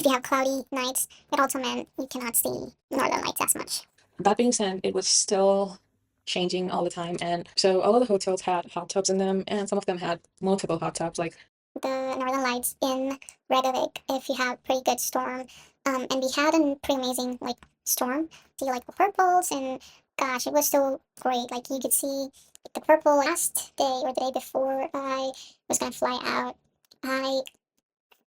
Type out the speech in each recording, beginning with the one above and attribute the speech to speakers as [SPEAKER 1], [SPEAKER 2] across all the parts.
[SPEAKER 1] if you have cloudy nights, it also meant you cannot see northern lights as much.
[SPEAKER 2] That being said, it was still changing all the time, and so all of the hotels had hot tubs in them, and some of them had multiple hot tubs. Like
[SPEAKER 1] the northern lights in Reykjavik, if you have pretty good storm, and we had a pretty amazing like storm. See like the purples, and gosh, it was so great. Like you could see the purple last day or the day before I was gonna fly out. I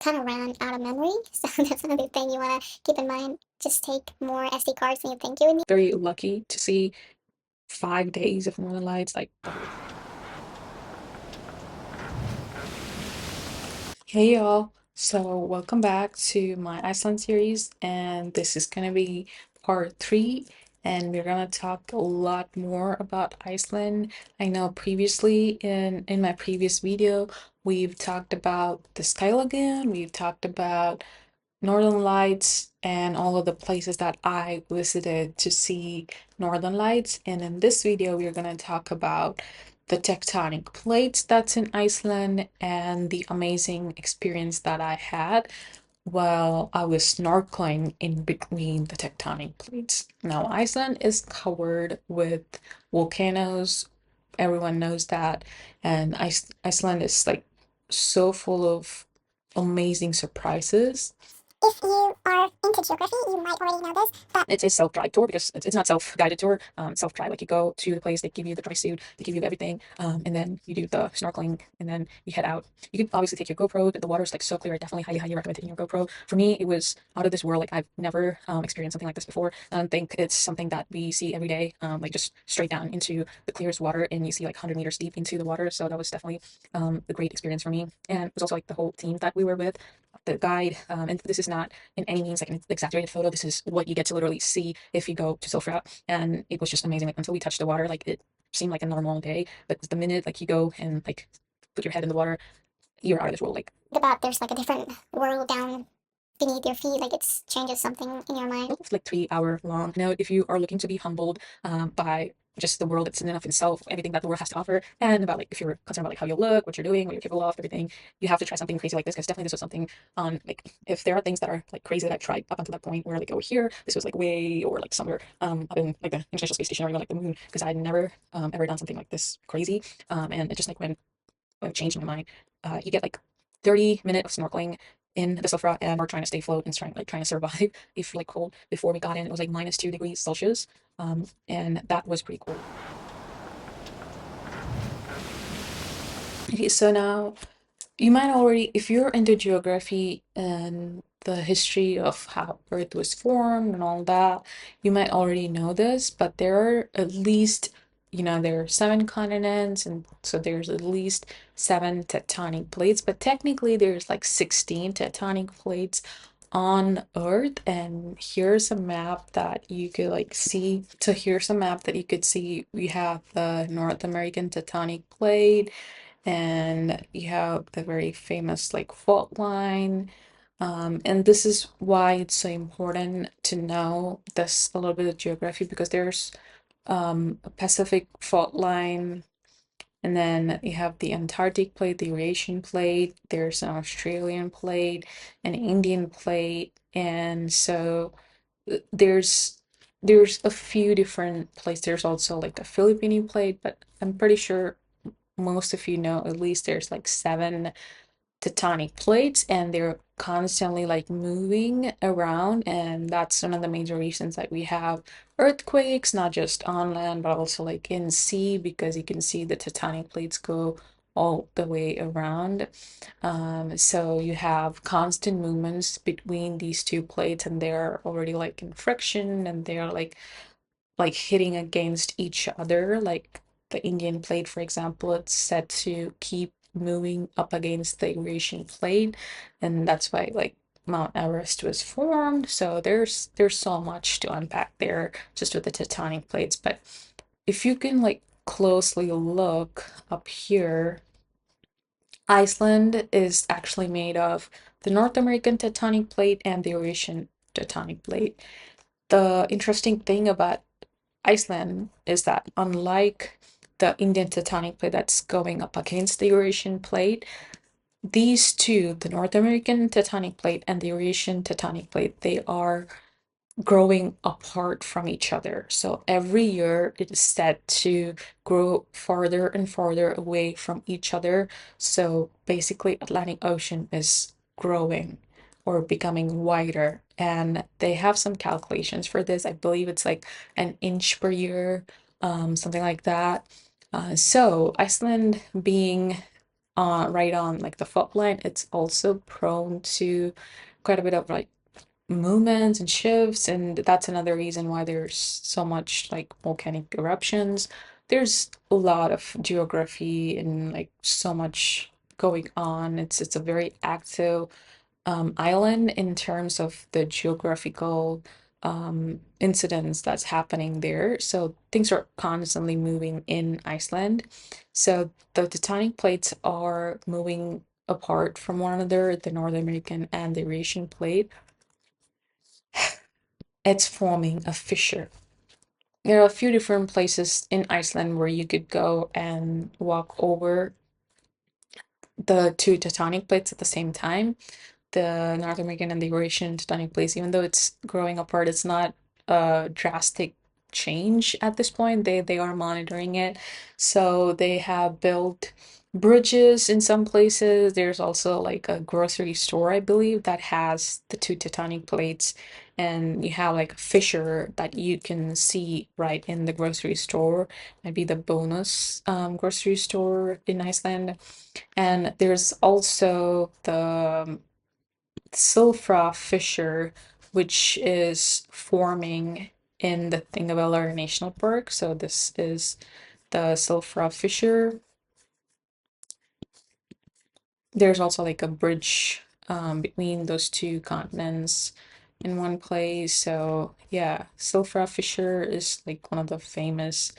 [SPEAKER 1] kind of ran out of memory, so that's another thing you want to keep in mind. Just take more SD cards than you think you would need.
[SPEAKER 2] very lucky to see 5 days of northern lights. Like, hey y'all, so welcome back to my Iceland series, and this is gonna be part 3, and we're gonna talk a lot more about Iceland. I know previously in my previous video we've talked about the Sky Lagoon, we've talked about Northern Lights and all of the places that I visited to see Northern Lights. And in this video, we're going to talk about the tectonic plates that's in Iceland and the amazing experience that I had while I was snorkeling in between the tectonic plates. Now, Iceland is covered with volcanoes. Everyone knows that. And Iceland is like so full of amazing surprises.
[SPEAKER 1] If you are into geography, you might already know this, but
[SPEAKER 2] It's a self-drive tour because it's not self-guided tour. Self-drive, like you go to the place, they give you the dry suit, they give you everything, and then you do the snorkeling, and then you head out. You can obviously take your GoPro. The water's like so clear. I definitely highly recommend taking your GoPro. For me, it was out of this world. Like I've never experienced something like this before. I don't think it's something that we see every day. Like just straight down into the clearest water, and you see like 100 meters deep into the water. So that was definitely a great experience for me. And it was also like the whole team that we were with, the guide. And this is not in any means like an exaggerated photo. This is what you get to literally see if you go to Silfra, and it was just amazing. Like until we touched the water, like it seemed like a normal day, but the minute like you go and like put your head in the water, you're out of this world. Like
[SPEAKER 1] about there's like a different world down beneath your feet, like it changes something in your mind.
[SPEAKER 2] it's like 3 hour long. Now, if you are looking to be humbled by just the world that's in and of itself, everything that the world has to offer, and about like if you're concerned about like how you look, what you're doing, what you're capable of, everything, you have to try something crazy like this because definitely this was something on like if there are things that are like crazy that I've tried up until that point where like over here, this was like way or like somewhere up in like the International Space Station or even like the moon because I'd never ever done something like this crazy. And it just like when it changed my mind. You get like 30 minutes of snorkeling in the Silfra, and we're trying to stay afloat and trying to survive if like cold. Before we got in, it was like -2 degrees Celsius, and that was pretty cool. Okay, so now you might already, if you're into geography and the history of how Earth was formed and all that, you might already know this, but there are at least, there are 7 continents, and so there's at least 7 tectonic plates, but technically there's like 16 tectonic plates on Earth. And here's a map that you could like see. So here's a map that you could see. We have the North American tectonic plate, and you have the very famous like fault line. And this is why it's so important to know this a little bit of geography, because there's a Pacific fault line, and then you have the Antarctic plate, the Eurasian plate, there's an Australian plate, an Indian plate, and so there's a few different plates. There's also like a Philippine plate, but I'm pretty sure most of you know at least there's like 7 tectonic plates, and they're constantly like moving around, and that's one of the major reasons that we have earthquakes, not just on land but also like in sea, because you can see the tectonic plates go all the way around. So you have constant movements between these two plates, and they're already like in friction, and they're like hitting against each other. Like the Indian plate, for example, it's said to keep moving up against the Eurasian plate, and that's why like Mount Everest was formed. So there's so much to unpack there just with the tectonic plates. But if you can like closely look up here, Iceland is actually made of the North American tectonic plate and the Eurasian tectonic plate. The interesting thing about Iceland is that unlike the Indian tectonic plate that's going up against the Eurasian plate, these two, the North American tectonic plate and the Eurasian tectonic plate, they are growing apart from each other. So every year it is set to grow farther and farther away from each other. So basically, Atlantic Ocean is growing or becoming wider. And they have some calculations for this. I believe it's like an inch per year, something like that. So Iceland being right on like the fault line, it's also prone to quite a bit of like movements and shifts, and that's another reason why there's so much like volcanic eruptions. There's a lot of geography and like so much going on. It's a very active island in terms of the geographical incidents that's happening there. So things are constantly moving in Iceland. So the tectonic plates are moving apart from one another, the North American and the Eurasian plate. It's forming a fissure. There are a few different places in Iceland where you could go and walk over the two tectonic plates at the same time, the North American and the Eurasian tectonic plates. Even though it's growing apart, it's not a drastic change at this point. They are monitoring it. So they have built bridges in some places. There's also like a grocery store, I believe, that has the two tectonic plates, and you have like a fissure that you can see right in the grocery store. Might be the bonus grocery store in Iceland. And there's also the Silfra fissure, which is forming in the Thingvellir National Park. So this is the Silfra fissure. There's also like a bridge between those two continents in one place. So yeah, Silfra fissure is like one of the famous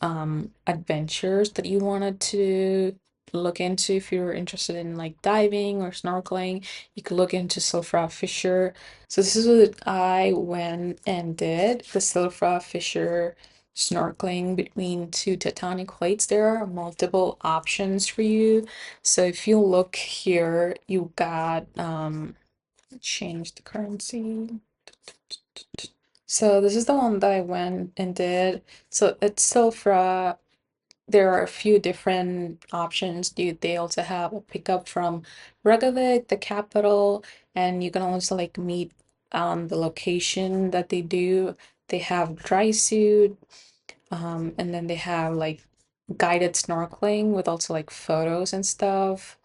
[SPEAKER 2] adventures that you wanted to look into. If you're interested in like diving or snorkeling, you could look into Silfra Fissure. So this is what I went and did, the Silfra Fissure snorkeling between two tectonic plates. There are multiple options for you. So if you look here, you got change the currency. So this is the one that I went and did. So it's Silfra. There are a few different options. They also have a pickup from Reykjavik, the capital, and you can also like meet on the location that they do. They have dry suit, and then they have like guided snorkeling with also like photos and stuff.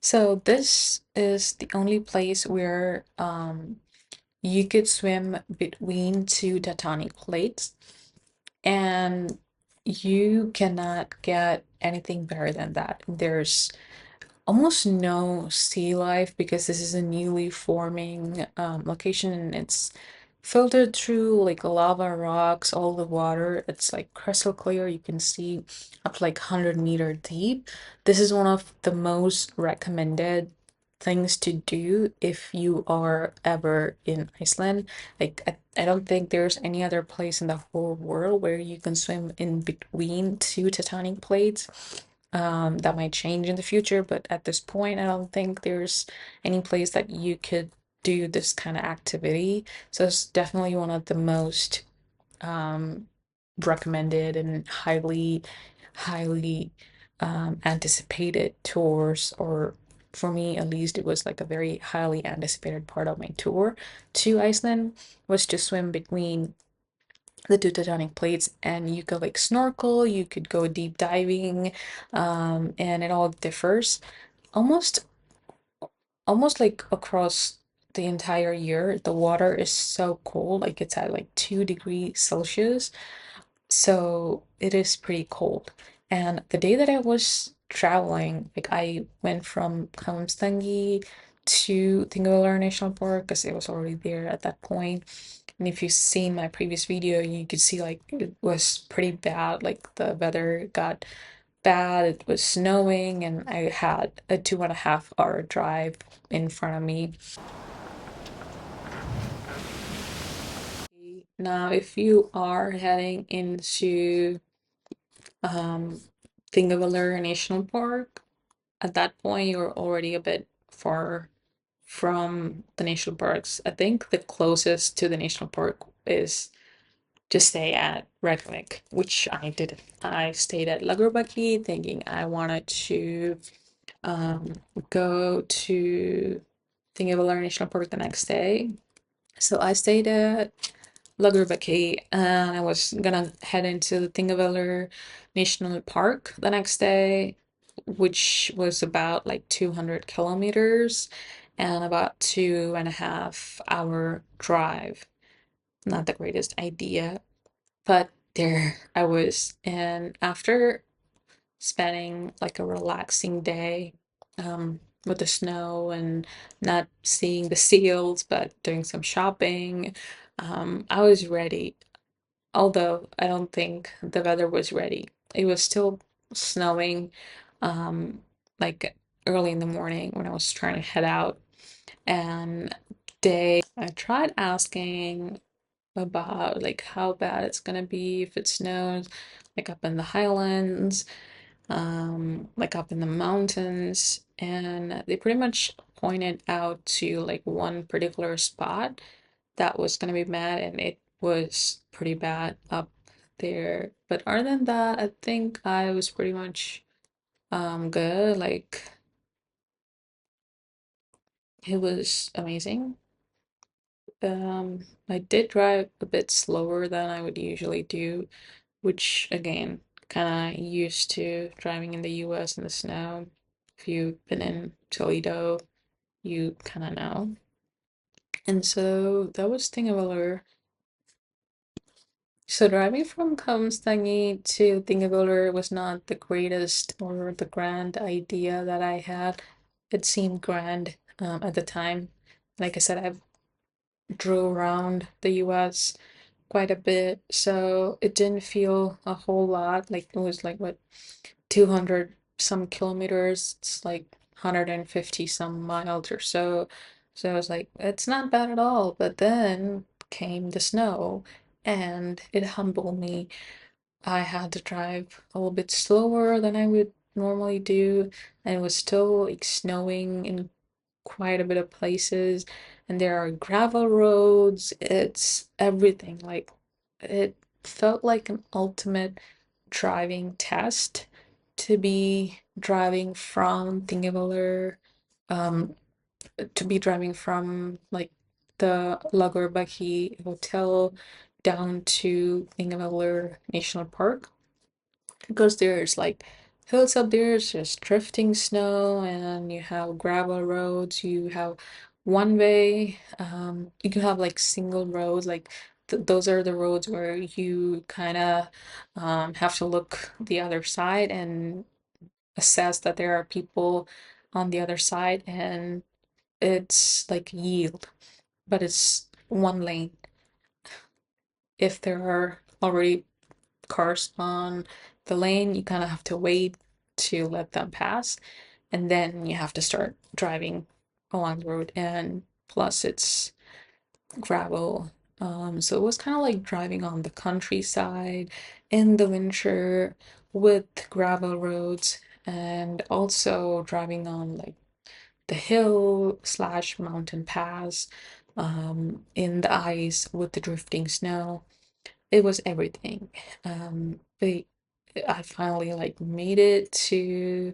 [SPEAKER 2] So this is the only place where you could swim between two tectonic plates, and you cannot get anything better than that. There's almost no sea life because this is a newly forming location, and it's filtered through like lava rocks, all the water. It's like crystal clear. You can see up to like 100-meter deep. This is one of the most recommended things to do if you are ever in Iceland. Like I don't think there's any other place in the whole world where you can swim in between two tectonic plates. That might change in the future, but at this point, I don't think there's any place that you could do this kind of activity. So it's definitely one of the most um, recommended and highly anticipated tours, or for me at least, it was like a very highly anticipated part of my tour to Iceland was to swim between the two tectonic plates, and you could like snorkel, you could go deep diving, and it all differs almost almost like across the entire year. The water is so cold, like it's at like 2 degrees Celsius, so it is pretty cold. And the day that I was traveling, like I went from Kams to Thingvellir National Park because it was already there at that point. And if you've seen my previous video, you could see like it was pretty bad. Like the weather got bad, it was snowing, and I had a 2.5 hour drive in front of me. Now, if you are heading into um Thingvellir National Park, at that point you're already a bit far from the national parks. I think the closest to the national park is to stay at Reykjavik, which I didn't. I stayed at Lagerbäcki thinking I wanted to um, go to Thingvellir National Park the next day. So I stayed at Lagerbäcki and I was gonna head into the Thingvellir National Park the next day, which was about like 200 kilometers and about 2.5 hour drive. Not the greatest idea, but there I was. And after spending like a relaxing day with the snow and not seeing the seals, but doing some shopping, I was ready. Although I don't think the weather was ready. It was still snowing, like early in the morning when I was trying to head out. And I tried asking about like how bad it's gonna be if it snows, like up in the highlands, like up in the mountains, and they pretty much pointed out to like one particular spot that was gonna be bad, and it was pretty bad up there. But other than that, I think I was pretty much good. Like it was amazing. I did drive a bit slower than I would usually do, which again, kind of used to driving in the US in the snow. If you've been in Toledo, you kind of know. And so that was Thingvellir. So driving from Kams to Thingvellir was not the greatest or the grand idea that I had. It seemed grand at the time. Like I said, I've drove around the US quite a bit, so it didn't feel a whole lot. Like it was like what 200 some kilometers. It's like 150 some miles or so. So I was like, it's not bad at all. But then came the snow and it humbled me. I had to drive a little bit slower than I would normally do, and it was still like snowing in quite a bit of places, and there are gravel roads. It's everything. Like it felt like an ultimate driving test to be driving from Thingvellir, um, to be driving from like the Lagerbäcki Hotel down to Thingvellir National Park, because there's like hills up there, it's just drifting snow, and you have gravel roads, you have one way, you can have like single roads, like those are the roads where you kind of have to look the other side and assess that there are people on the other side, and it's like yield, but it's one lane. If there are already cars on the lane, you kind of have to wait to let them pass, and then you have to start driving along the road. And plus, it's gravel. So it was kind of like driving on the countryside in the winter with gravel roads, and also driving on like the hill slash mountain pass in the ice with the drifting snow. It was everything. But I finally like made it to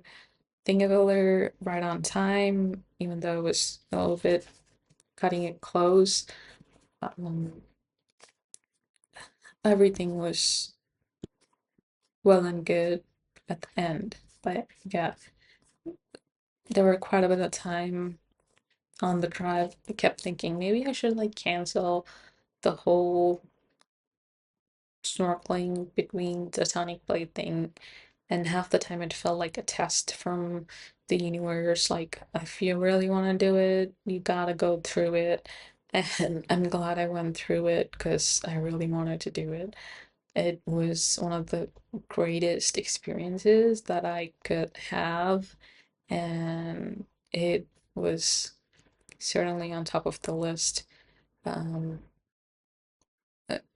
[SPEAKER 2] Thingvellir right on time, even though it was a little bit cutting it close. Um, Everything was well and good at the end. But yeah, there were quite a bit of time on the drive. I kept thinking maybe I should like cancel the whole snorkeling between the tonic blade thing, and half the time it felt like a test from the universe. Like if you really want to do it, you gotta go through it. And I'm glad I went through it because I really wanted to do it. It was one of the greatest experiences that I could have, and it was certainly on top of the list. Um,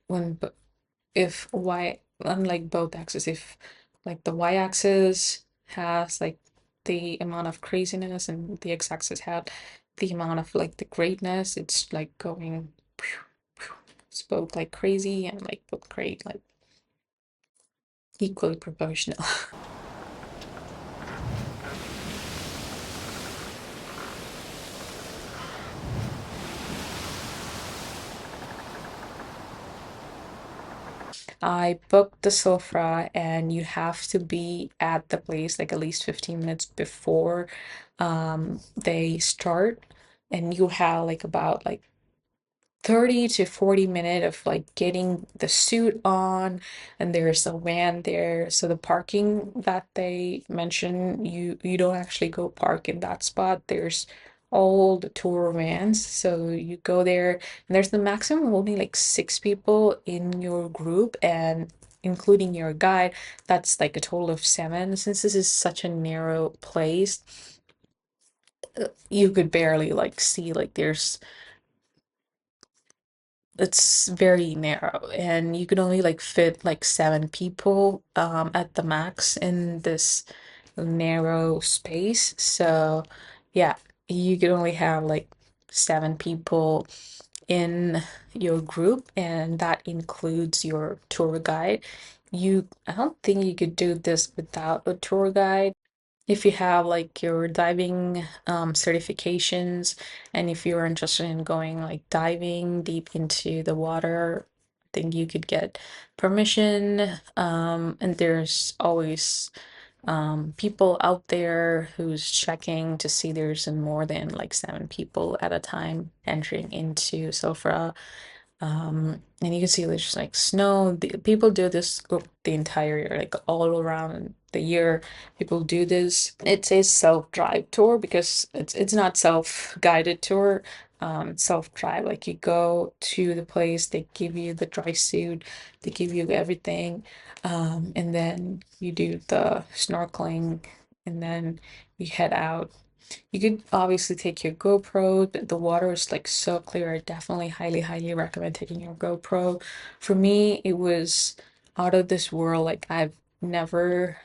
[SPEAKER 2] when if y unlike both axes, if like the y-axis has like the amount of craziness, and the x-axis had the amount of like the greatness. It's like going it's both like crazy and like both great, like equally proportional. I booked the Silfra, and you have to be at the place like at least 15 minutes before they start, and you have like about like 30 to 40 minute of like getting the suit on, and there's a van there. So the parking that they mention, you don't actually go park in that spot. There's all the tour vans, so you go there, and there's the maximum of only like 6 people in your group, and including your guide, that's like a total of 7. Since this is such a narrow place, you could barely like see, like there's it's very narrow, and you can only like fit like 7 people at the max in this narrow space. So yeah, you can only have like 7 people in your group, and that includes your tour guide. I don't think you could do this without a tour guide. If you have like your diving certifications, and if you're interested in going like diving deep into the water, I think you could get permission. And there's always people out there who's checking to see there's more than like 7 people at a time entering into Silfra. And you can see there's just like snow. People do this the entire year, like all around the year. People do this. It's a self-drive tour because it's not self-guided tour. Self-drive. Like you go to the place, they give you the dry suit, they give you everything, and then you do the snorkeling, and then you head out. You could obviously take your GoPro. The water is like so clear. I definitely highly recommend taking your GoPro. For me, it was out of this world. Like I've never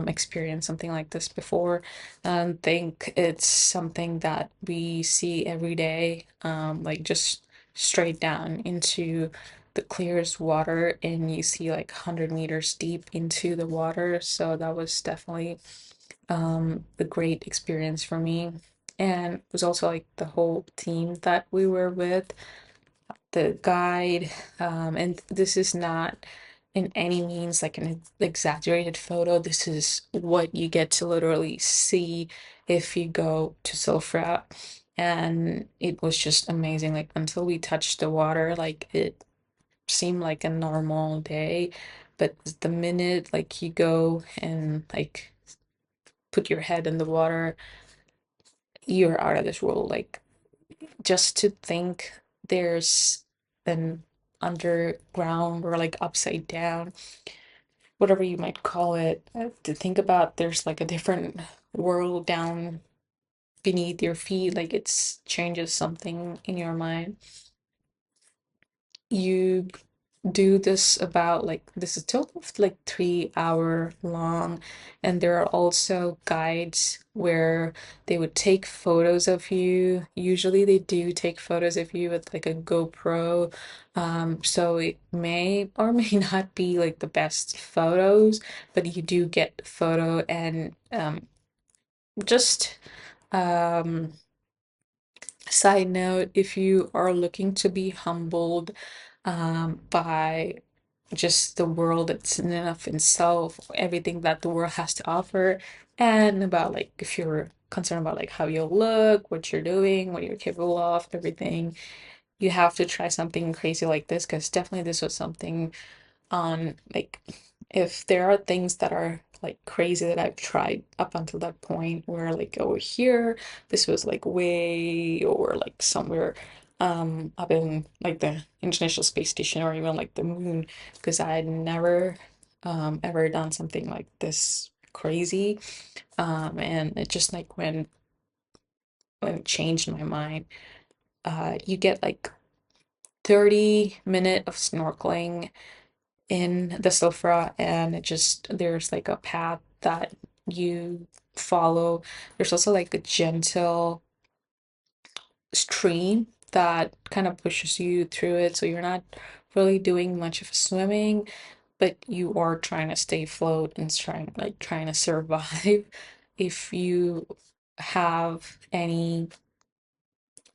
[SPEAKER 2] experienced something like this before. Think it's something that we see every day. Like just straight down into the clearest water, and you see like 100 meters deep into the water. So that was definitely a great experience for me. And it was also like the whole team that we were with, the guide. And this is not in any means like an exaggerated photo. This is what you get to literally see if you go to Silfra. And it was just amazing. Like until we touched the water, like it seemed like a normal day. But the minute like you go and like put your head in the water, you're out of this world. Like just to think there's an underground or like upside down, whatever you might call it, to think about there's like a different world down beneath your feet, like it's changes something in your mind. You do this about like this is total of like 3 hour long, and there are also guides where they would take photos of you. Usually they do take photos of you with like a GoPro, so it may or may not be like the best photos, but you do get photo. And just um side note, if you are looking to be humbled by just the world that's in enough in itself, everything that the world has to offer, and about like if you're concerned about like how you'll look, what you're doing, what you're capable of, everything, you have to try something crazy like this, because definitely this was something on like if there are things that are like crazy that I've tried up until that point, where like over here this was like way or like somewhere up in like the International Space Station or even like the moon, because I had never ever done something like this crazy. And it just like when it changed my mind. You get like 30 minute of snorkeling in the Silfra, and it just there's like a path that you follow. There's also like a gentle stream that kind of pushes you through it, so you're not really doing much of swimming, but you are trying to stay afloat and trying to survive. If you have any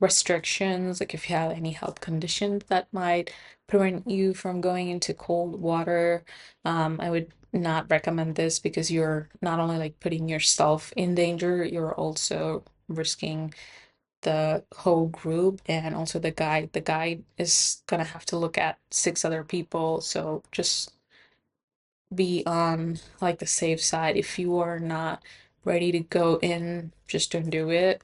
[SPEAKER 2] restrictions, like if you have any health conditions that might prevent you from going into cold water, I would not recommend this because you're not only like putting yourself in danger, you're also risking the whole group and also the guide. The guide is gonna have to look at six other people, so just be on like the safe side. If you are not ready to go in, just don't do it.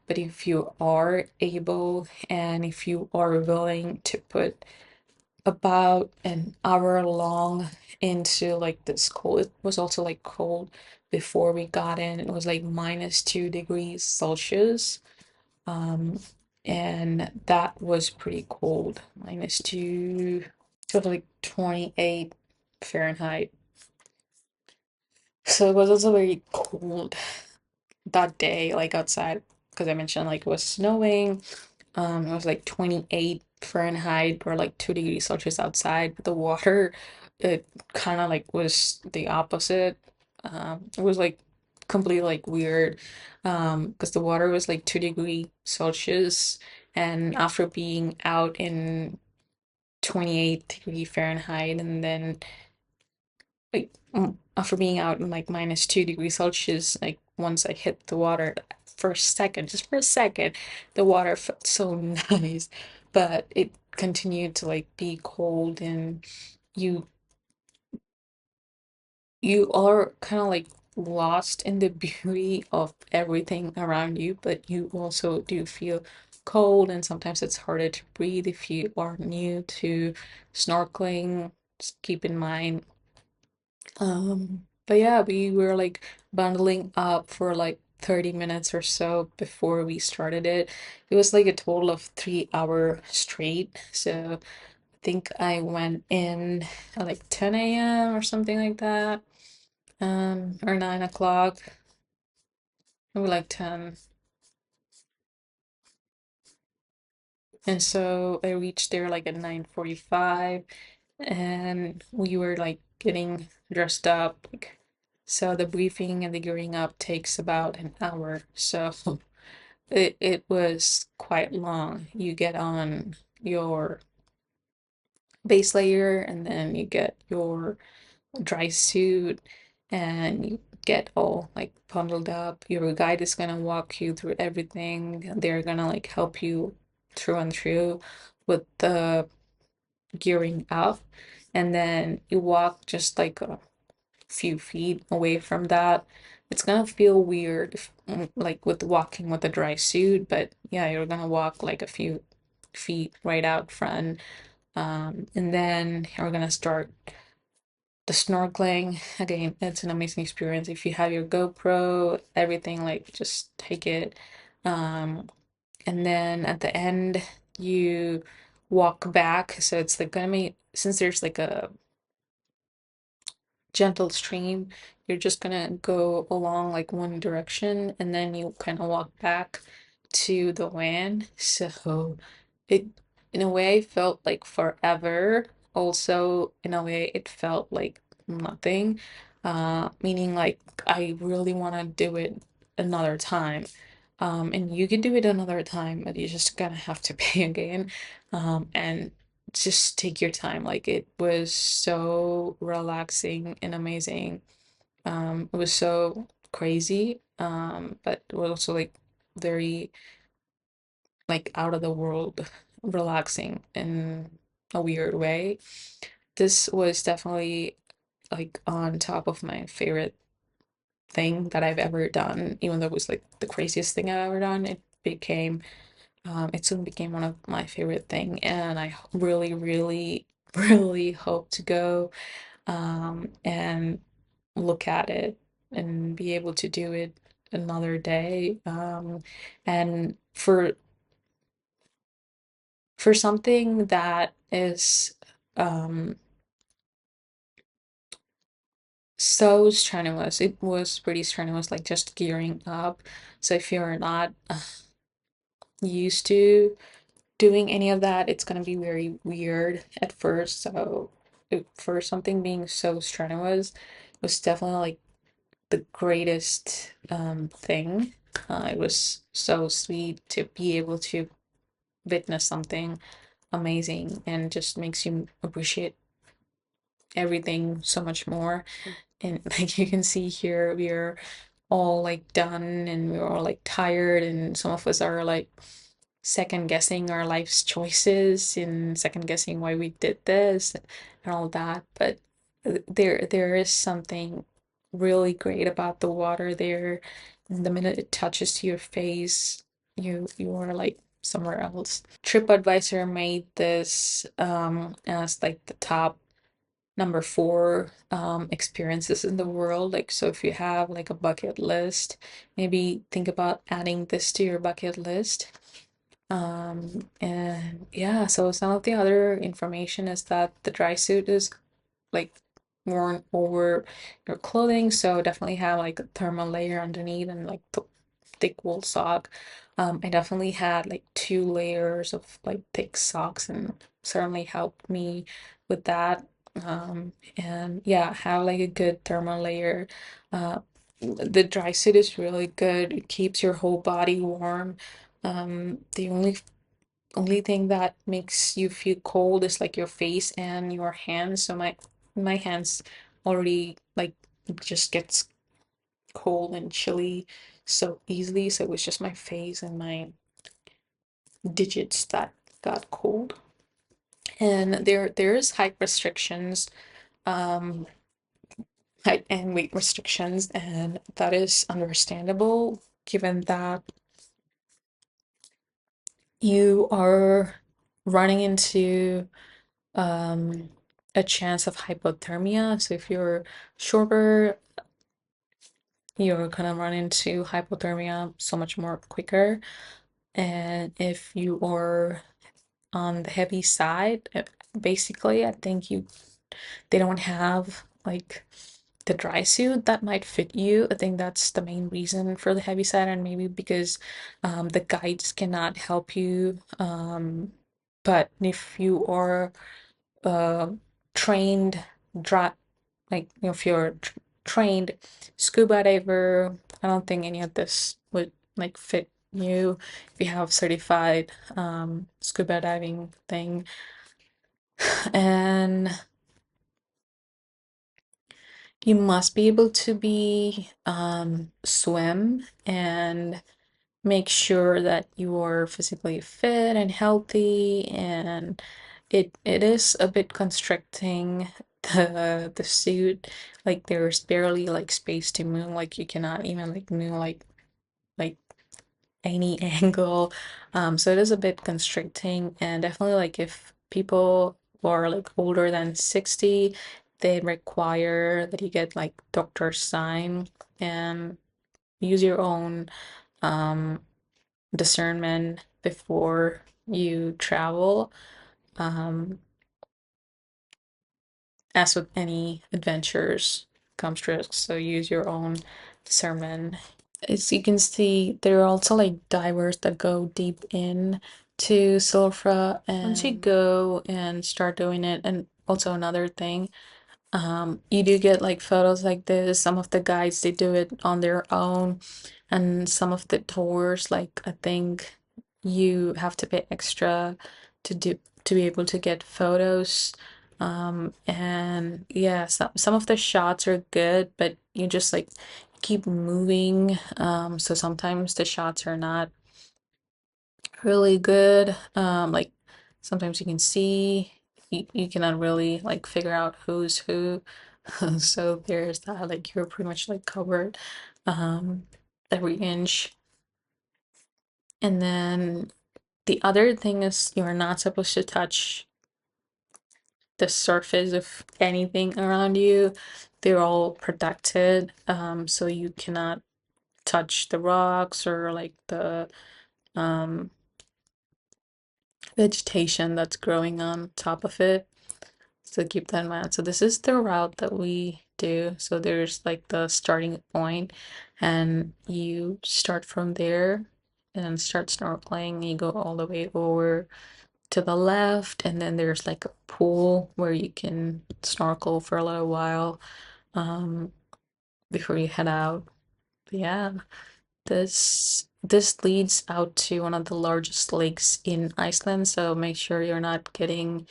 [SPEAKER 2] But if you are able and if you are willing to put about an hour long into like this cold, it was also like cold before we got in. It was like -2 degrees Celsius. Um, and that was pretty cold. -2, so like 28 Fahrenheit. So it was also very cold that day, like outside, because I mentioned like it was snowing. It was like 28 Fahrenheit or like 2 degrees Celsius outside, but the water, it kind of like was the opposite. It was like completely like weird, because the water was like 2 degree Celsius, and after being out in 28 degree Fahrenheit, and then like after being out in like -2 degrees Celsius, like once I hit the water for a second, just for a second, the water felt so nice, but it continued to like be cold, and you you are kind of like lost in the beauty of everything around you, but you also do feel cold, and sometimes it's harder to breathe if you are new to snorkeling. Just keep in mind. But yeah, we were like bundling up for like 30 minutes or so before we started it. It was like a total of 3 hour straight. So I think I went in at like 10 a.m. or something like that. Or 9 o'clock. Maybe like 10. And so I reached there like at 9:45, and we were like getting dressed up. Like, so the briefing and the gearing up takes about an hour. So it was quite long. You get on your base layer, and then you get your dry suit, and you get all like bundled up. Your guide is gonna walk you through everything. They're gonna like help you through and through with the gearing up, and then you walk just like a few feet away from that. It's gonna feel weird if, like with walking with a dry suit, but yeah, you're gonna walk like a few feet right out front. And then we're gonna start the snorkeling. Again, it's an amazing experience. If you have your GoPro, everything, like just take it. Um, and then at the end, you walk back. So it's like gonna be, since there's like a gentle stream, you're just gonna go along like one direction, and then you kind of walk back to the land. So it, in a way, felt like forever. Also, in a way, it felt like nothing. Meaning like I really want to do it another time. And you can do it another time, but you just gonna have to pay again. And just take your time. Like it was so relaxing and amazing. It was so crazy, but it was also like very like out of the world relaxing in a weird way. This was definitely like on top of my favorite thing that I've ever done, even though it was like the craziest thing I've ever done. It soon became one of my favorite thing, and I really, really, really hope to go and look at it and be able to do it another day. And for something that is um so strenuous. It was pretty strenuous, like just gearing up. So if you're not used to doing any of that, it's gonna be very weird at first. So for something being so strenuous, it was definitely like the greatest thing. It was so sweet to be able to witness something amazing and just makes you appreciate everything so much more. And like you can see here, we're all like done and we're all like tired, and some of us are like second guessing our life's choices and second guessing why we did this and all that. But there is something really great about the water there. And the minute it touches to your face, you are like somewhere else. TripAdvisor made this as like the top number four experiences in the world. Like, so if you have like a bucket list, maybe think about adding this to your bucket list. And yeah, so some of the other information is that the dry suit is like worn over your clothing, so definitely have like a thermal layer underneath and like the thick wool sock. I definitely had like 2 layers of like thick socks and certainly helped me with that. And yeah, have like a good thermal layer. The dry suit is really good. It keeps your whole body warm. The only thing that makes you feel cold is like your face and your hands. So my hands already like just gets cold and chilly so easily. So it was just my face and my digits that got cold. And there's height restrictions, um, height and weight restrictions, and that is understandable given that you are running into um a chance of hypothermia. So if you're shorter, you're gonna run into hypothermia so much more quicker. And if you are on the heavy side, basically, I think they don't have like the dry suit that might fit you. I think that's the main reason for the heavy side, and maybe because the guides cannot help you. But if you are uh, trained dry, like if you're trained scuba diver, I don't think any of this would like fit you if you have certified scuba diving thing. And you must be able to be swim and make sure that you are physically fit and healthy, and it is a bit constricting, the suit. Like there's barely like space to move, like you cannot even like move like any angle. So it is a bit constricting, and definitely like if people who are like older than 60, they require that you get like doctor's sign and use your own um discernment before you travel. Um, as with any adventures comes risks, so use your own discernment. As you can see, there are also like divers that go deep in to Silfra, and once you go and start doing it, and also another thing, you do get like photos like this. Some of the guides they do it on their own, and some of the tours, like I think you have to pay extra to do to be able to get photos. And yeah, some of the shots are good, but you just like keep moving. So sometimes the shots are not really good. Like sometimes you can see you cannot really like figure out who's who. So there's that, like you're pretty much like covered um every inch. And then the other thing is you're not supposed to touch the surface of anything around you. They're all protected. So you cannot touch the rocks or like the um vegetation that's growing on top of it. So keep that in mind. So this is the route that we do. So there's like the starting point, and you start from there and start snorkeling. You go all the way over to the left, and then there's like a pool where you can snorkel for a little while um, before you head out. But yeah, this leads out to one of the largest lakes in Iceland, so make sure you're not going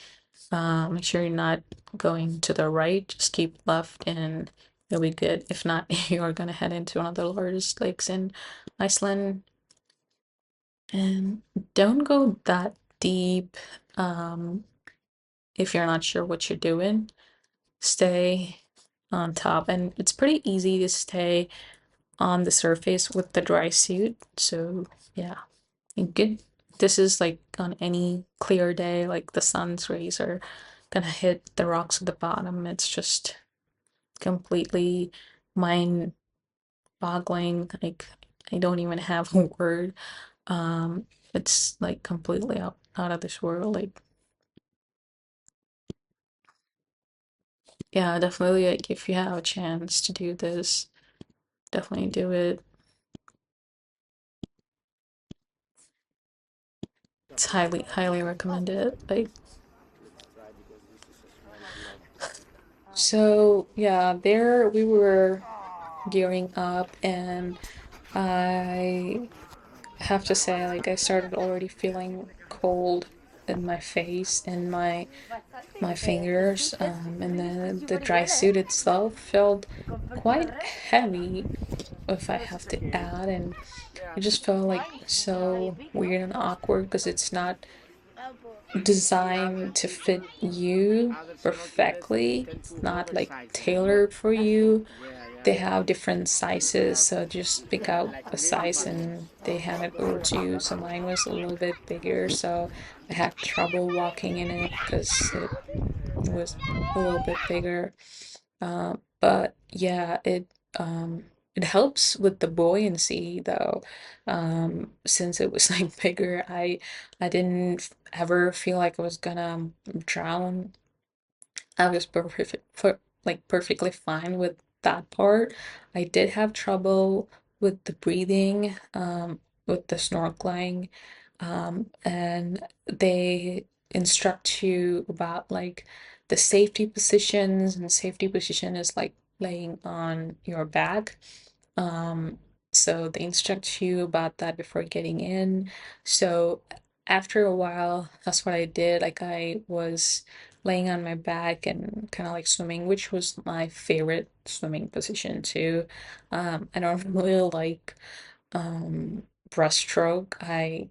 [SPEAKER 2] to the right, just keep left and you'll be good. If not, you're gonna head into one of the largest lakes in Iceland. And don't go that deep if you're not sure what you're doing. Stay on top, and it's pretty easy to stay on the surface with the dry suit. So yeah, you good. This is like on any clear day, like the sun's rays are gonna hit the rocks at the bottom. It's just completely mind boggling. Like I don't even have a word. It's like completely out of this world. Like yeah, definitely like if you have a chance to do this, definitely do it. It's highly recommended. Like so yeah, there we were gearing up and I have to say like I started already feeling cold in my face and my fingers and then the dry suit itself felt quite heavy if I have to add, and it just felt like so weird and awkward because it's not designed to fit you perfectly. It's not like tailored for you. They have different sizes, so just pick out a size and they hand it over to you. So mine was a little bit bigger, so I had trouble walking in it because it was a little bit bigger. But yeah, it helps with the buoyancy though. Since it was like bigger, I didn't ever feel like I was gonna drown. I was perfectly fine with that part. I did have trouble with the breathing, with the snorkeling, and they instruct you about like the safety positions, and safety position is like laying on your back. Um, so they instruct you about that before getting in. So after a while, that's what I did. Like I was laying on my back and kind of like swimming, which was my favorite swimming position too. I don't really like breaststroke. I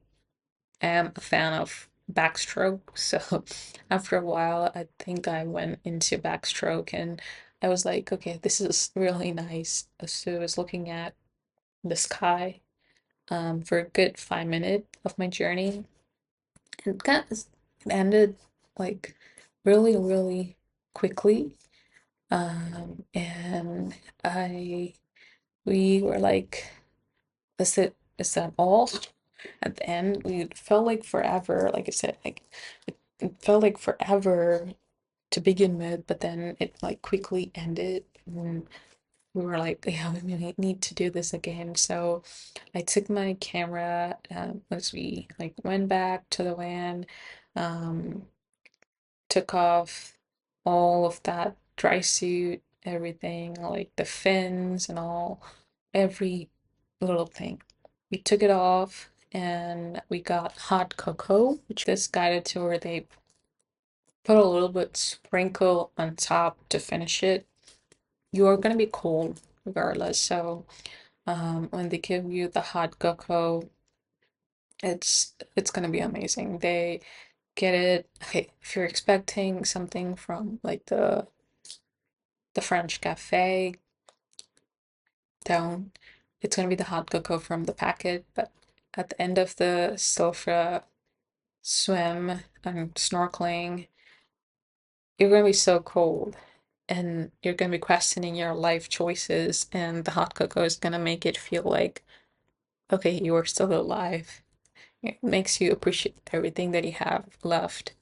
[SPEAKER 2] am a fan of backstroke. So after a while, I think I went into backstroke and I was like, okay, this is really nice. So I was looking at the sky for a good 5 minutes of my journey. And it ended like really quickly. And I we were like, is that all? At the end, we felt like forever. Like I said, like it felt like forever to begin with, but then it like quickly ended. And we were like, yeah, we need to do this again. So I took my camera as we like went back to the van, um, took off all of that dry suit, everything, like the fins and all, every little thing. We took it off and we got hot cocoa, which this guided tour they put a little bit sprinkle on top to finish it. You're gonna be cold regardless, so when they give you the hot cocoa, it's gonna be amazing. They get it. Okay, if you're expecting something from like the French cafe, don't. It's gonna be the hot cocoa from the packet, but at the end of the Silfra swim and snorkeling, you're gonna be so cold and you're gonna be questioning your life choices, and the hot cocoa is gonna make it feel like, okay, you are still alive. It makes you appreciate everything that you have left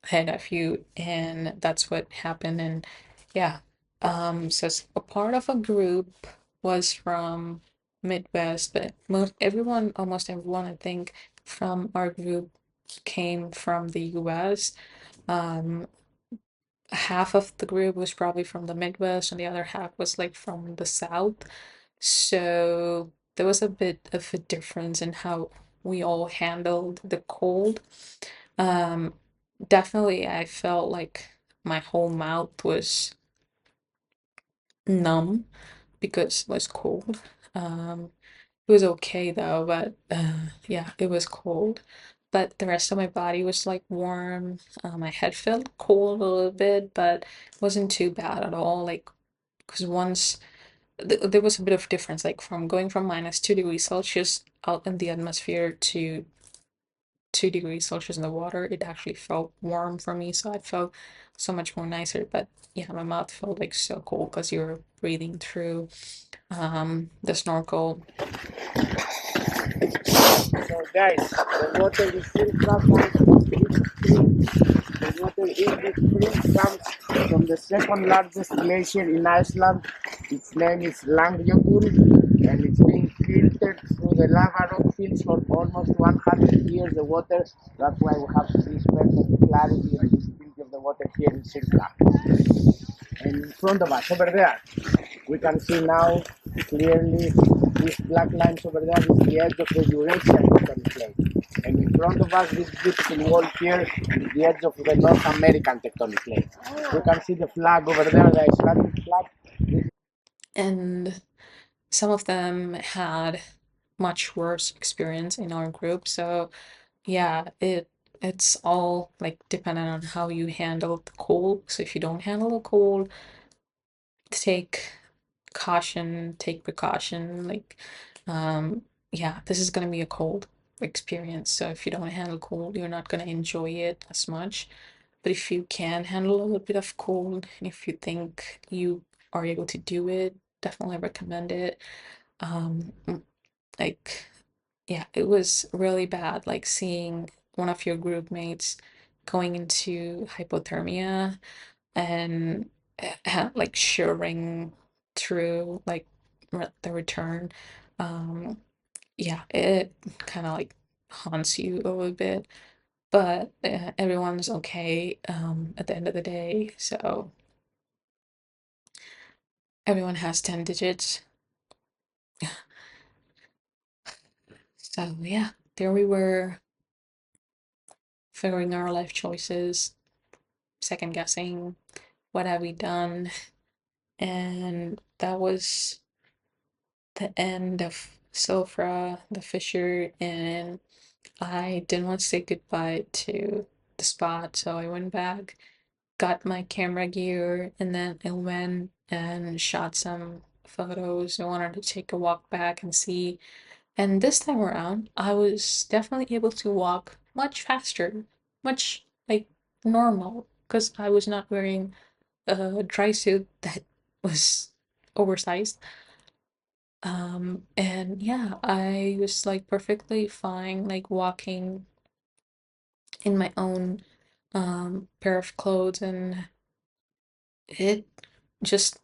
[SPEAKER 2] ahead of you, and that's what happened. And yeah, A part of a group was from Midwest, but almost everyone, I think, from our group came from the US. Um, Half of the group was probably from the Midwest, and the other half was like from the South. So there was a bit of a difference in how we all handled the cold. Um, Definitely, I felt like my whole mouth was numb because it was cold. It was okay though, but yeah, it was cold. But the rest of my body was like warm. My head felt cold a little bit, but it wasn't too bad at all. Like, because once there was a bit of difference, like from going from -2 degrees Celsius out in the atmosphere to 2 degrees Celsius in the water, it actually felt warm for me. So I felt so much more nicer. But yeah, my mouth felt like so cold because you're breathing through the snorkel.
[SPEAKER 3] So guys, the water is Silfra comes from this spring. The water in this spring comes from the second largest glacier in Iceland. Its name is Langjökull, and it's been filtered through the lava rock fields for almost 100 years. The water, that's why we have this perfect clarity and visibility of the water here in Silfra. And in front of us, over there, we can see now clearly these black lines over there is the edge of the Eurasian tectonic plate. And in front of us, this beautiful wall here is the edge of the North American tectonic plate. We can see the flag over there, the Icelandic flag.
[SPEAKER 2] And some of them had much worse experience in our group. So yeah, it's all like dependent on how you handle the cold. So if you don't handle the cold, take caution, take precaution. Like, yeah, this is gonna be a cold experience. So if you don't handle cold, you're not gonna enjoy it as much. But if you can handle a little bit of cold, and if you think you are able to do it, definitely recommend it. Like, yeah, it was really bad, like seeing one of your group mates going into hypothermia and like shivering through like the return. Um, yeah, it kind of like haunts you a little bit, but everyone's okay at the end of the day. So everyone has 10 digits. So yeah, there we were figuring our life choices, second guessing what have we done, and that was the end of Silfra, the fissure, and I didn't want to say goodbye to the spot, so I went back, got my camera gear, and then I went and shot some photos. I wanted to take a walk back and see. And this time around, I was definitely able to walk much faster, much like normal, because I was not wearing a dry suit that was oversized. And yeah, I was like perfectly fine, like walking in my own pair of clothes, and it just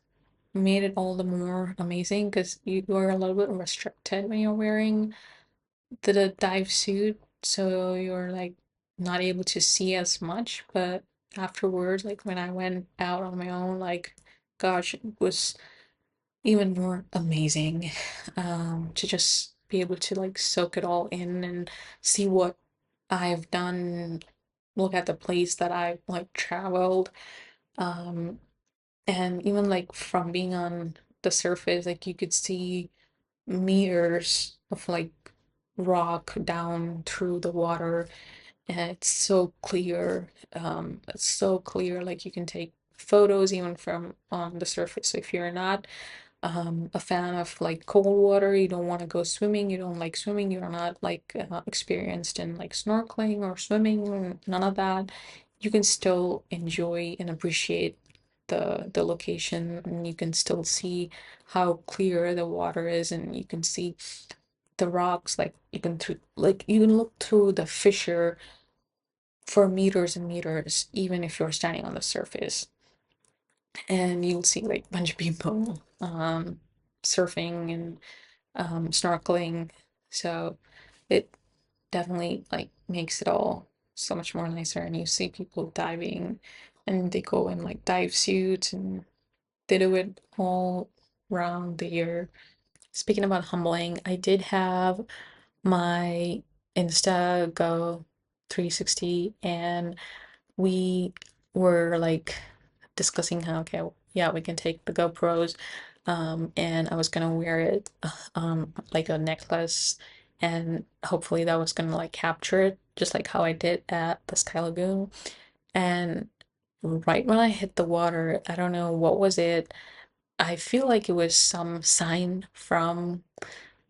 [SPEAKER 2] made it all the more amazing because you are a little bit restricted when you're wearing the dive suit, so you're like not able to see as much. But afterwards, like when I went out on my own, like gosh, it was even more amazing to just be able to like soak it all in and see what I've done, look at the place that I've like traveled. Um, and even like from being on the surface, like you could see meters of like rock down through the water, and it's so clear. It's so clear, like you can take photos even from on the surface. So if you're not a fan of like cold water, you don't want to go swimming, you don't like swimming, you're not like experienced in like snorkeling or swimming, none of that, you can still enjoy and appreciate the location, and you can still see how clear the water is, and you can see the rocks, like you can look through the fissure for meters and meters even if you're standing on the surface. and you'll see like a bunch of people surfing and snorkeling. So it definitely like makes it all so much more nicer. And you see people diving, and they go in like dive suits, and they do it all around the year. Speaking about humbling, I did have my Insta Go 360, and we were like discussing how, okay, yeah, we can take the GoPros, and I was gonna wear it like a necklace, and hopefully that was gonna like capture it just like how I did at the Sky Lagoon. And right when I hit the water, I don't know what was it. I feel like it was some sign from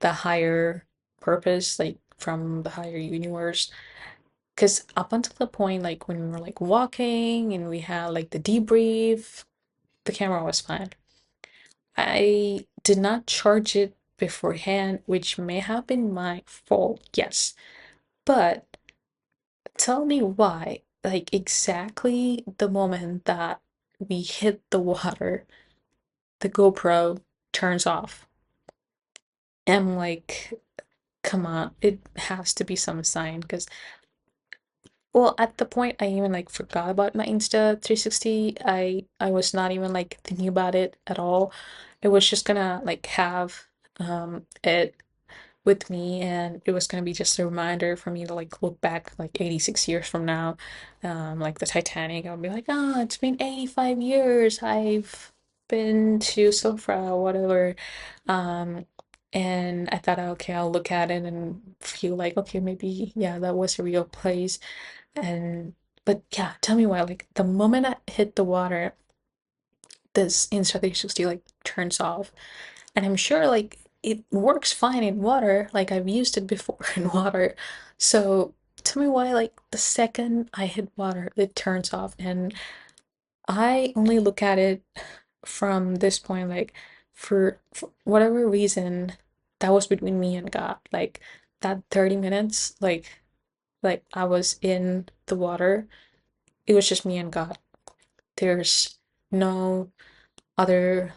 [SPEAKER 2] the higher purpose, like from the higher universe. Because up until the point, like when we were like walking and we had like the debrief, the camera was fine. I did not charge it beforehand, which may have been my fault, yes. But tell me why, like exactly the moment that we hit the water, the GoPro turns off. I'm like, come on, it has to be some sign because, well, at the point I even like forgot about my Insta 360. I was not even like thinking about it at all. It was just gonna like have it with me, and it was gonna be just a reminder for me to like look back like 86 years from now, like the Titanic. I'll be like, oh, it's been 85 years. I've been to Silfra, whatever. Um, and I thought, okay, I'll look at it and feel like, okay, maybe, yeah, that was a real place. And, but yeah, tell me why, like, the moment I hit the water, this Insta360 like turns off. And I'm sure like it works fine in water, like I've used it before in water. So tell me why, like, the second I hit water, it turns off. And I only look at it from this point, like, for whatever reason, that was between me and God. Like, that 30 minutes, like I was in the water, it was just me and God. There's no other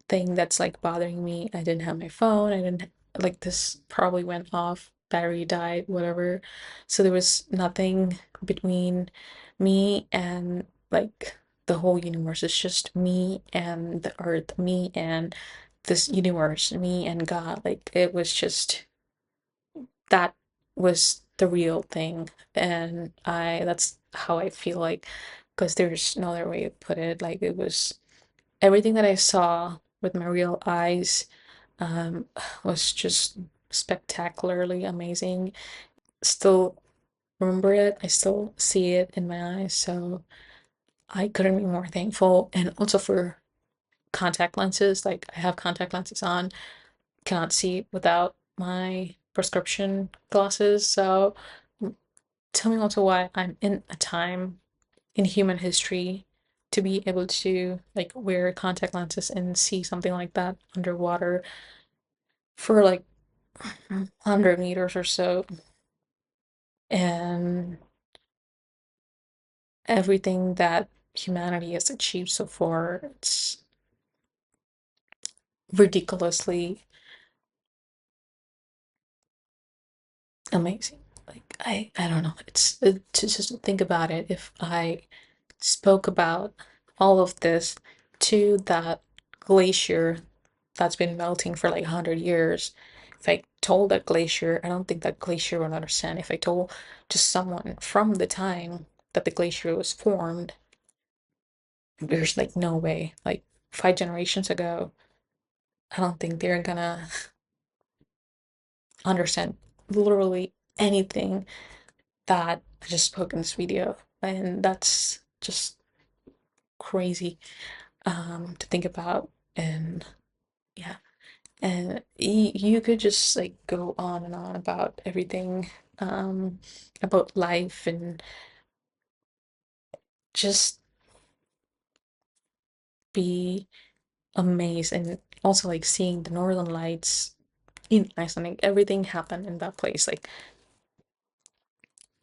[SPEAKER 2] thing that's like bothering me. I didn't have my phone. I didn't like this probably went off, battery died, whatever. So there was nothing between me and like the whole universe. It's just me and the earth, me and this universe, me and God. Like it was just that was the real thing. And that's how I feel like, because there's no other way to put it. Like it was everything that I saw with my real eyes um, was just spectacularly amazing. Still remember it, I still see it in my eyes, so I couldn't be more thankful. And also for contact lenses, like I have contact lenses on, cannot see without my prescription glasses. So tell me also why I'm in a time in human history to be able to like wear contact lenses and see something like that underwater for like 100 meters or so, and everything that humanity has achieved so far, it's ridiculously amazing. Like I don't know, to just think about it, if I spoke about all of this to that glacier that's been melting for like 100 years. If I told that glacier, I don't think that glacier would understand. If I told just someone from the time that the glacier was formed, there's like no way. Like 5 generations ago, I don't think they're gonna understand literally anything that I just spoke in this video. And that's just crazy to think about. And yeah. And you could just like go on and on about everything, about life, and just be amazed. And also like seeing the northern lights in Iceland, like everything happened in that place. Like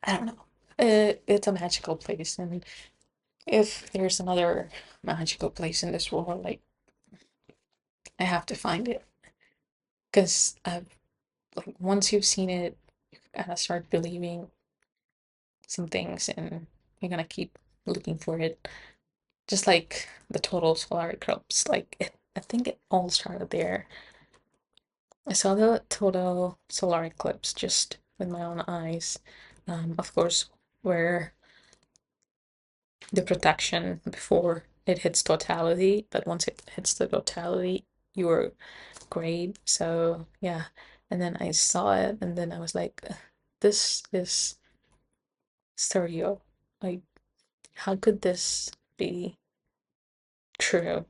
[SPEAKER 2] I don't know, it's a magical place. And If there's another magical place in this world, like I have to find it because I've like once you've seen it, you gotta start believing some things, and you're gonna keep looking for it. Just like the total solar eclipse, like I think it all started there. I saw the total solar eclipse just with my own eyes. Of course, where the protection before it hits totality, but once it hits the totality, you're great. So yeah, and then I saw it, and then I was like, this is surreal. Like, how could this be true?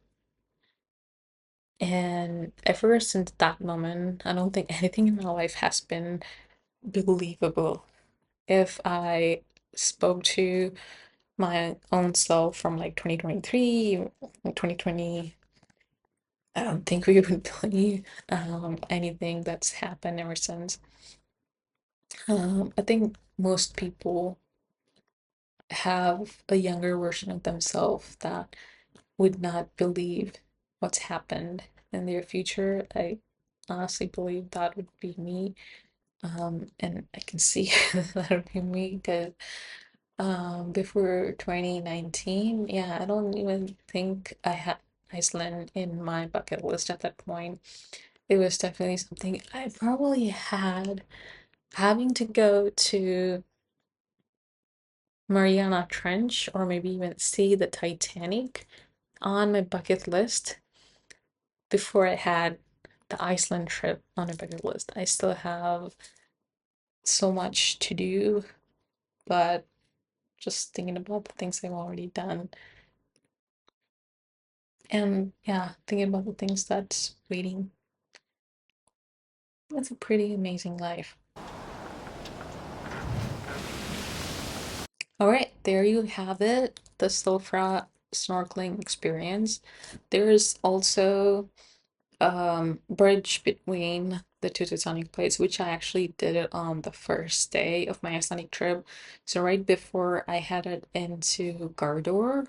[SPEAKER 2] And ever since that moment, I don't think anything in my life has been believable. If I spoke to my own self from like 2023, 2020, I don't think we would believe anything that's happened ever since. I think most people have a younger version of themselves that would not believe what's happened in their future. I honestly believe that would be me. And I can see that would be me because before 2019, yeah, I don't even think I had Iceland in my bucket list at that point. It was definitely something I probably had having to go to Mariana Trench or maybe even see the Titanic on my bucket list before I had the Iceland trip on my bucket list. I still have so much to do, but just thinking about the things I've already done. And yeah, thinking about the things that's waiting. It's a pretty amazing life. All right, there you have it, the Silfra snorkeling experience. There's also bridge between the two tectonic plates, which I actually did it on the first day of my Icelandic trip. So right before I headed into Gardor,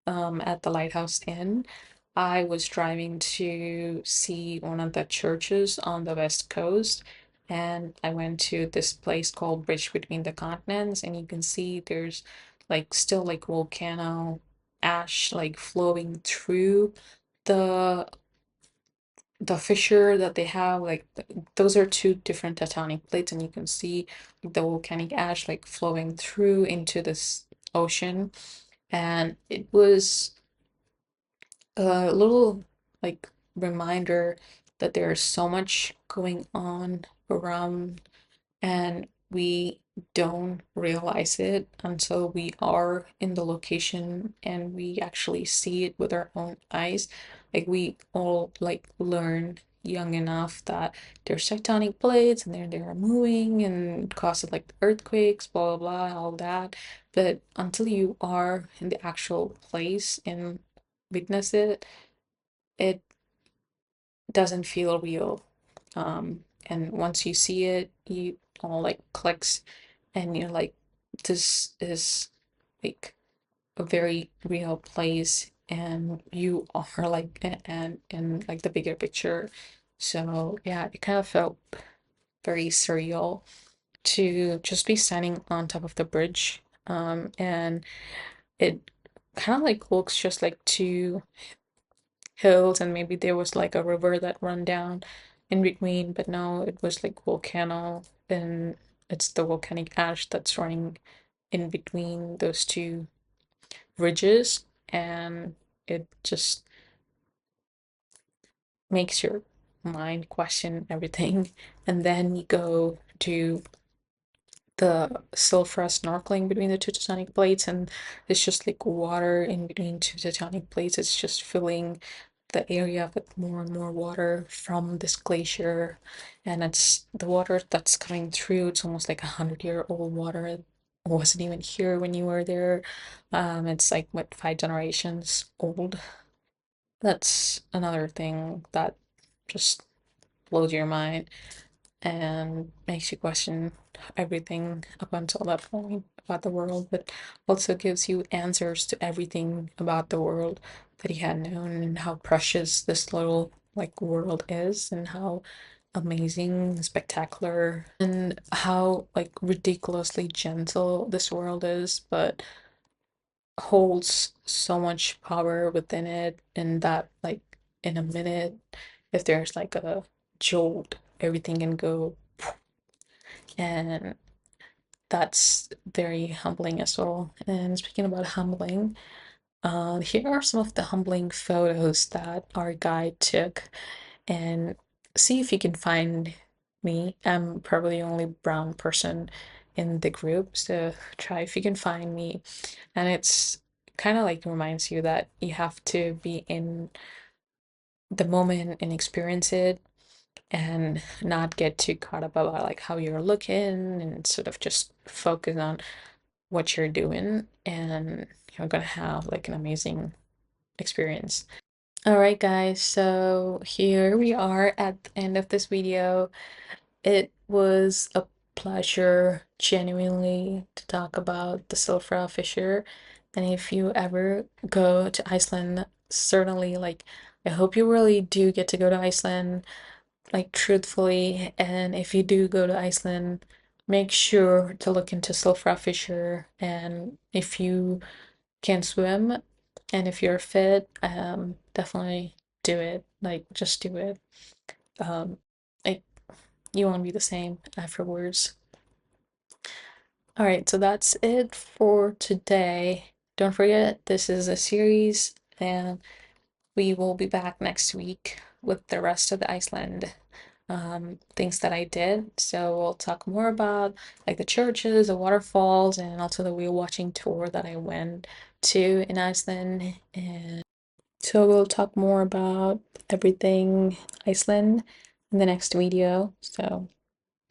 [SPEAKER 2] at the Lighthouse Inn, I was driving to see one of the churches on the west coast, and I went to this place called Bridge Between the Continents, and you can see there's like still like volcano ash like flowing through the fissure that they have. Like those are two different tectonic plates, and you can see the volcanic ash like flowing through into this ocean. And it was a little like reminder that there's so much going on around, and we don't realize it until we are in the location and we actually see it with our own eyes. Like we all like learn young enough that there's tectonic plates and they're moving and causes like earthquakes, blah blah blah, all that. But until you are in the actual place and witness it, it doesn't feel real. And once you see it, you all like clicks, and you're like, this is like a very real place, and you are like and in like the bigger picture. So yeah, it kind of felt very surreal to just be standing on top of the bridge. And it kind of like looks just like two hills, and maybe there was like a river that run down in between, but no, it was like volcano, and it's the volcanic ash that's running in between those two ridges, and it just makes your mind question everything. And then you go to the Silfra snorkeling between the two tectonic plates, and it's just like water in between two tectonic plates. It's just filling the area with more and more water from this glacier, and it's the water that's coming through. It's almost like 100-year-old water. It wasn't even here when you were there. It's like what, 5 generations old. That's another thing that just blows your mind and makes you question everything up until that point. about the world, but also gives you answers to everything about the world that he had known, and how precious this little like world is, and how amazing, spectacular, and how like ridiculously gentle this world is, but holds so much power within it, and that like in a minute, if there's like a jolt, everything can go. And that's very humbling as well. And speaking about humbling, here are some of the humbling photos that our guide took, and see if you can find me. I'm probably the only brown person in the group, so try if you can find me. And it's kind of like reminds you that you have to be in the moment and experience it, and not get too caught up about like how you're looking, and sort of just focus on what you're doing, and you're gonna have like an amazing experience. All right, guys, so here we are at the end of this video. It was a pleasure, genuinely, to talk about the Silfra fissure. And if you ever go to Iceland, certainly, like, I hope you really do get to go to Iceland, like, truthfully. And if you do go to Iceland, make sure to look into Silfra fissure. And if you can swim, and if you're fit, definitely do it. Like, just do it. Um, like, you won't be the same afterwards. All right, so that's it for today. Don't forget, this is a series, and we will be back next week with the rest of the Iceland things that I did. So we'll talk more about like the churches, the waterfalls, and also the whale watching tour that I went to in Iceland. And so we'll talk more about everything Iceland in the next video. So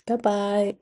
[SPEAKER 2] bye bye.